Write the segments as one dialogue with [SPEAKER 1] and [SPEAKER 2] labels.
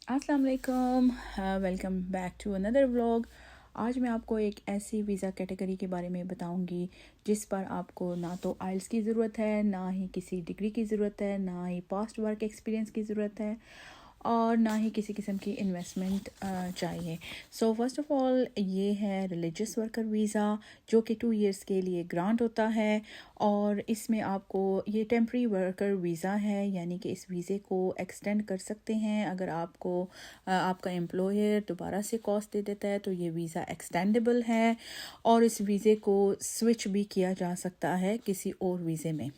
[SPEAKER 1] अस्सलाम वालेकुम, welcome back to another vlog. आज मैं आपको एक ऐसी वीज़ा कैटेगरी के बारे में बताऊंगी जिस पर आपको ना तो आइल्स की ज़रूरत है, ना ही किसी डिग्री की ज़रूरत है, ना ही पास्ट वर्क एक्सपीरियंस की ज़रूरत है और ना ही किसी किस्म की इन्वेस्टमेंट चाहिए। सो फर्स्ट ऑफ़ ऑल ये है रिलीजियस वर्कर वीज़ा, जो कि 2 इयर्स के लिए ग्रांट होता है और इसमें आपको ये टेम्प्रेरी वर्कर वीज़ा है, यानी कि इस वीज़े को एक्सटेंड कर सकते हैं। अगर आपको आपका एम्प्लॉयर दोबारा से कॉस्ट दे देता है तो ये वीज़ा एक्सटेंडेबल है और इस वीज़े को स्विच भी किया जा सकता है किसी और वीज़े में।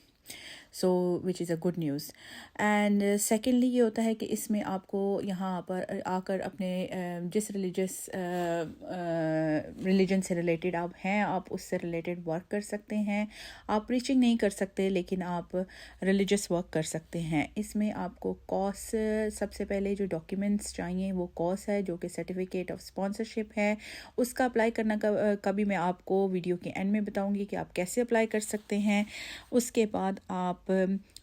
[SPEAKER 1] So which is a good news. And secondly ये होता है कि इसमें आपको यहाँ पर आकर अपने जिस रिलीजन से रिलेटेड आप हैं, आप उससे रिलेटेड वर्क कर सकते हैं। आप प्रीचिंग नहीं कर सकते लेकिन आप रिलीजियस वर्क कर सकते हैं। इसमें आपको कॉस सबसे पहले जो डॉक्यूमेंट्स चाहिए वो कॉस है, जो कि सर्टिफिकेट ऑफ स्पॉन्सरशिप है। उसका अप्लाई करना का भी मैं आपको वीडियो के एंड में बताऊंगी कि आप कैसे अप्लाई कर सकते हैं। उसके बाद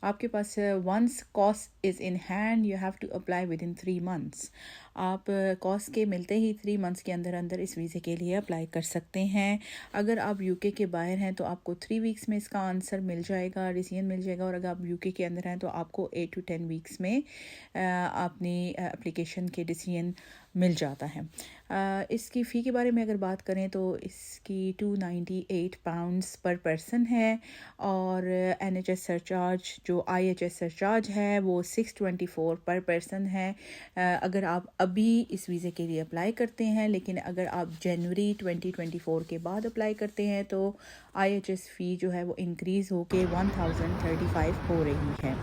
[SPEAKER 1] आपके पास once cost is in hand you have to apply within 3 months. आप कॉस्ट के मिलते ही 3 मंथ्स के अंदर अंदर इस वीज़े के लिए अप्लाई कर सकते हैं। अगर आप यूके के बाहर हैं तो आपको 3 वीक्स में इसका आंसर मिल जाएगा, डिसीजन मिल जाएगा, और अगर आप यूके के अंदर हैं तो आपको 8 to 10 वीक्स में अपनी एप्लीकेशन के डिसीजन मिल जाता है। इसकी फ़ी के बारे में अगर बात करें तो इसकी £298 पर पर्सन है और NHS सरचार्ज जो IHS सरचार्ज है वो 624 पर पर्सन है। अगर आप अभी इस वीज़े के लिए अप्लाई करते हैं, लेकिन अगर आप जनवरी 2024 के बाद अप्लाई करते हैं तो IHS फ़ी जो है वो इंक्रीज़ होके 1035 हो रही है।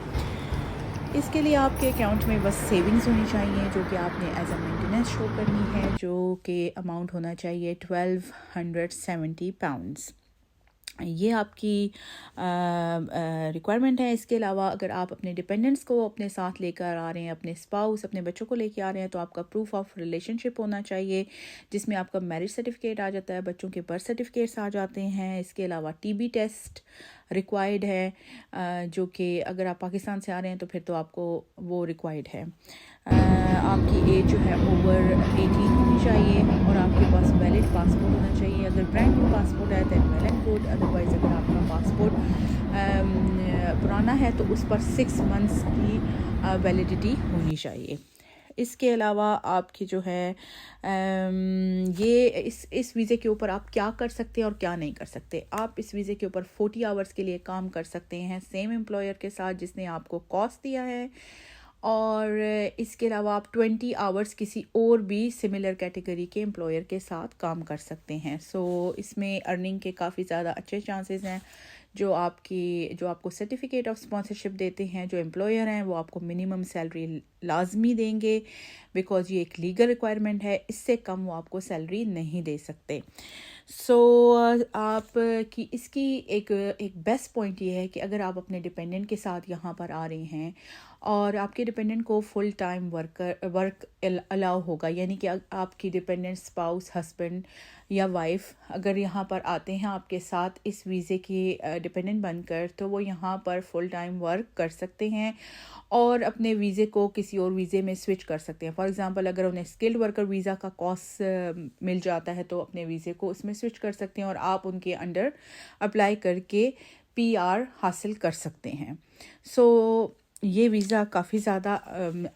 [SPEAKER 1] इसके लिए आपके अकाउंट में बस सेविंग्स होनी चाहिए जो कि आपने एज अ मेंटेनेंस शो करनी है, जो कि अमाउंट होना चाहिए £1270। ये आपकी रिक्वायरमेंट है। इसके अलावा अगर आप अपने डिपेंडेंट्स को अपने साथ लेकर आ रहे हैं, अपने स्पाउस, अपने बच्चों को लेकर आ रहे हैं, तो आपका प्रूफ ऑफ रिलेशनशिप होना चाहिए जिसमें आपका मैरिज सर्टिफिकेट आ जाता है, बच्चों के बर्थ सर्टिफिकेट्स आ जाते हैं। इसके अलावा TB टेस्ट रिक्वायर्ड है, जो कि अगर आप पाकिस्तान से आ रहे हैं तो फिर तो आपको वो रिक्वायर्ड है। आपकी एज जो है ओवर 18 होनी चाहिए और आपके पास वैलिड पासपोर्ट होना चाहिए। अगर ब्रांड न्यू पासपोर्ट है then well and good, otherwise अगर आपका पासपोर्ट पुराना है तो उस पर 6 मंथ्स की वैलिडिटी होनी चाहिए। इसके अलावा आपकी जो है ये इस वीज़े के ऊपर आप क्या कर सकते हैं और क्या नहीं कर सकते। आप इस वीज़े के ऊपर 40 आवर्स के लिए काम कर सकते हैं सेम एम्प्लॉयर के साथ जिसने आपको कॉस्ट दिया है, और इसके अलावा आप 20 आवर्स किसी और भी सिमिलर कैटेगरी के एम्प्लॉयर के साथ काम कर सकते हैं। सो इसमें अर्निंग के काफ़ी ज़्यादा अच्छे चांसेस हैं। जो आपको सर्टिफिकेट ऑफ स्पॉन्सरशिप देते हैं, जो एम्प्लॉयर हैं, वो आपको मिनिमम सैलरी लाजमी देंगे बिकॉज़ ये एक लीगल रिक्वायरमेंट है। इससे कम वो आपको सैलरी नहीं दे सकते। सो आप की इसकी एक बेस्ट पॉइंट ये है कि अगर आप अपने डिपेंडेंट के साथ यहाँ पर आ रहे हैं और आपके डिपेंडेंट को फुल टाइम वर्क अलाउ होगा, यानी कि आपकी डिपेंडेंट स्पाउस, हस्बैंड या वाइफ अगर यहाँ पर आते हैं आपके साथ इस वीज़े की डिपेंडेंट बनकर, तो वो यहाँ पर फुल टाइम वर्क कर सकते हैं और अपने वीज़े को किसी और वीज़े में स्विच कर सकते हैं। फॉर एग्जांपल अगर उन्हें स्किल्ड वर्कर वीज़ा का कॉस्ट मिल जाता है तो अपने वीज़े को उसमें स्विच कर सकते हैं और आप उनके अंडर अप्लाई करके PR हासिल कर सकते हैं। सो ये वीज़ा काफ़ी ज़्यादा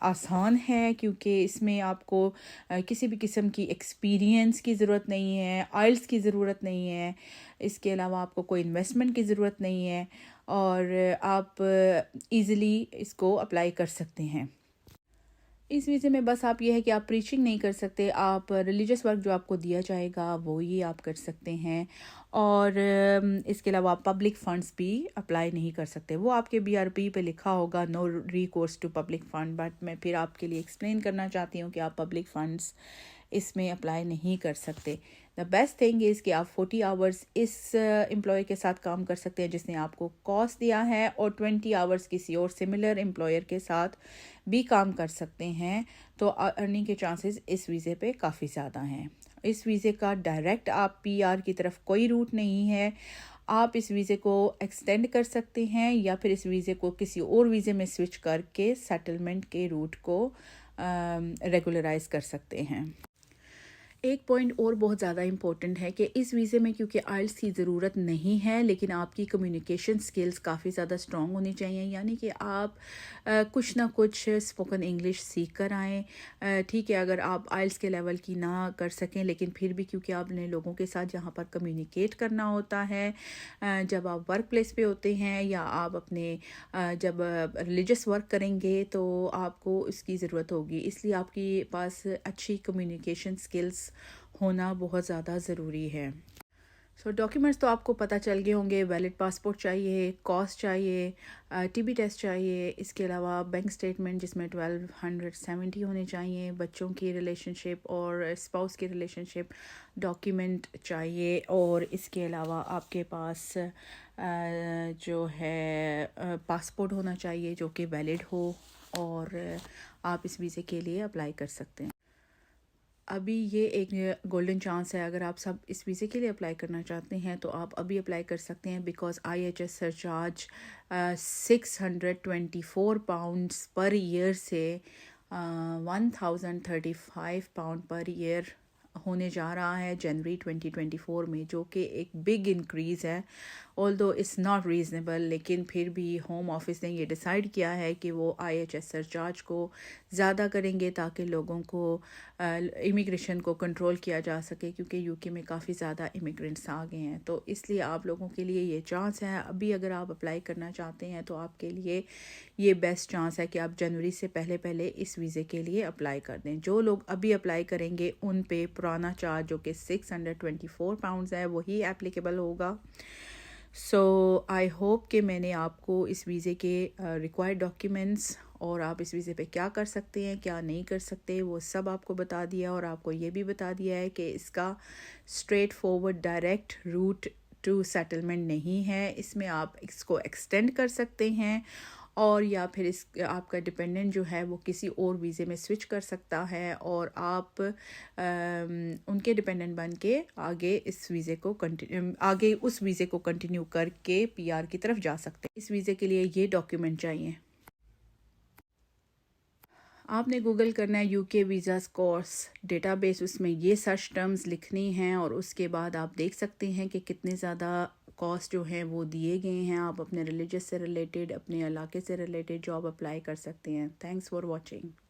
[SPEAKER 1] आसान है क्योंकि इसमें आपको किसी भी किस्म की एक्सपीरियंस की ज़रूरत नहीं है, आइल्स की ज़रूरत नहीं है। इसके अलावा आपको कोई इन्वेस्टमेंट की ज़रूरत नहीं है और आप इजीली इसको अप्लाई कर सकते हैं। इस वीज़े में बस आप ये है कि आप प्रीचिंग नहीं कर सकते, आप रिलीजियस वर्क जो आपको दिया जाएगा वो ही आप कर सकते हैं और इसके अलावा आप पब्लिक फ़ंड्स भी अप्लाई नहीं कर सकते। वो आपके BRP पे लिखा होगा no recourse to public fund, but मैं फिर आपके लिए एक्सप्लेन करना चाहती हूँ कि आप पब्लिक फ़ंड्स इसमें अप्लाई नहीं कर सकते। द बेस्ट थिंग इज़ कि आप 40 आवर्स इस एम्प्लॉय के साथ काम कर सकते हैं जिसने आपको कॉस्ट दिया है और 20 आवर्स किसी और सिमिलर एम्प्लॉयर के साथ भी काम कर सकते हैं। तो अर्निंग के चांसेस इस वीज़े पे काफ़ी ज़्यादा हैं। इस वीज़े का डायरेक्ट आप PR की तरफ कोई रूट नहीं है। आप इस वीज़े को एक्सटेंड कर सकते हैं या फिर इस वीज़े को किसी और वीज़े में स्विच करके सेटलमेंट के रूट को ریگولرائز کر سکتے ہیں۔ ایک پوائنٹ اور بہت زیادہ امپورٹنٹ ہے کہ اس ویزے میں کیونکہ آئلس کی ضرورت نہیں ہے، لیکن آپ کی کمیونیکیشن سکلز کافی زیادہ اسٹرانگ ہونی چاہیے، یعنی کہ آپ کچھ نہ کچھ اسپوکن انگلش سیکھ کر آئیں۔ ٹھیک ہے، اگر آپ آئلس کے لیول کی نہ کر سکیں، لیکن پھر بھی کیونکہ آپ نے لوگوں کے ساتھ یہاں پر کمیونیکیٹ کرنا ہوتا ہے، جب آپ ورک پلیس پہ ہوتے ہیں یا آپ اپنے جب ریلیجس ورک کریں گے تو آپ کو اس کی ضرورت ہوگی، اس لیے آپ کے پاس اچھی کمیونیکیشن سکلز ہونا بہت زیادہ ضروری ہے۔ ڈاکیومنٹس تو آپ کو پتہ چل گئے ہوں گے، ویلڈ پاسپورٹ چاہیے، کاسٹ چاہیے، ٹی بی ٹیسٹ چاہیے، اس کے علاوہ بینک اسٹیٹمنٹ جس میں 1270 ہونے چاہیے، بچوں کی ریلیشن شپ اور اسپاؤس کی ریلیشن شپ ڈاکیومنٹ چاہیے، اور اس کے علاوہ آپ کے پاس جو ہے پاسپورٹ ہونا چاہیے جو کہ ویلڈ ہو، اور آپ اس ویزے کے لیے اپلائی کر سکتے ہیں۔ ابھی یہ ایک گولڈن چانس ہے، اگر آپ سب اس ویزے کے لیے اپلائی کرنا چاہتے ہیں تو آپ ابھی اپلائی کر سکتے ہیں، because IHS surcharge 624 pounds per year سے 1035 پاؤنڈ پر ایئر ہونے جا رہا ہے جنوری 2024 میں، جو کہ ایک بگ انکریز ہے، although it's not reasonable، لیکن پھر بھی ہوم آفس نے یہ ڈیسائیڈ کیا ہے کہ وہ IHS سرچارج کو زیادہ کریں گے تاکہ لوگوں کو امیگریشن کو کنٹرول کیا جا سکے، کیونکہ UK میں کافی زیادہ امیگرینٹس آ گئے ہیں۔ تو اس لیے آپ لوگوں کے لیے یہ چانس ہے، ابھی اگر آپ اپلائی کرنا چاہتے ہیں تو آپ کے لیے یہ بیسٹ چانس ہے کہ آپ جنوری سے پہلے اس ویزے کے لیے اپلائی کر دیں۔ جو لوگ ابھی اپلائی کریں گے ان پہ پرانا چارج جو کہ 624 پاؤنڈز ہے وہی اپلیکیبل ہوگا۔ آئی ہوپ کہ میں نے آپ کو اس ویزے کے ریکوائرڈ ڈاکیومنٹس اور آپ اس ویزے پہ کیا کر سکتے ہیں کیا نہیں کر سکتے وہ سب آپ کو بتا دیا، اور آپ کو یہ بھی بتا دیا ہے کہ اس کا straight forward direct route to settlement نہیں ہے، اس میں آپ اس کو ایکسٹینڈ کر سکتے ہیں، اور یا پھر آپ کا ڈپینڈنٹ جو ہے وہ کسی اور ویزے میں سوئچ کر سکتا ہے، اور آپ ان کے ڈپینڈنٹ بن کے آگے اس ویزے کو کنٹینیو کر کے PR کی طرف جا سکتے ہیں۔ اس ویزے کے لیے یہ ڈاکیومنٹ چاہیے۔ آپ نے گوگل کرنا ہے UK visas course database, اس میں یہ سرچ ٹرمز لکھنی ہیں، اور اس کے بعد آپ دیکھ سکتے ہیں کہ کتنے زیادہ کاسٹ جو ہیں وہ دیے گئے ہیں۔ آپ اپنے ریلیجس سے ریلیٹڈ، اپنے علاقے سے ریلیٹڈ جاب اپلائی کر سکتے ہیں۔ Thanks for watching.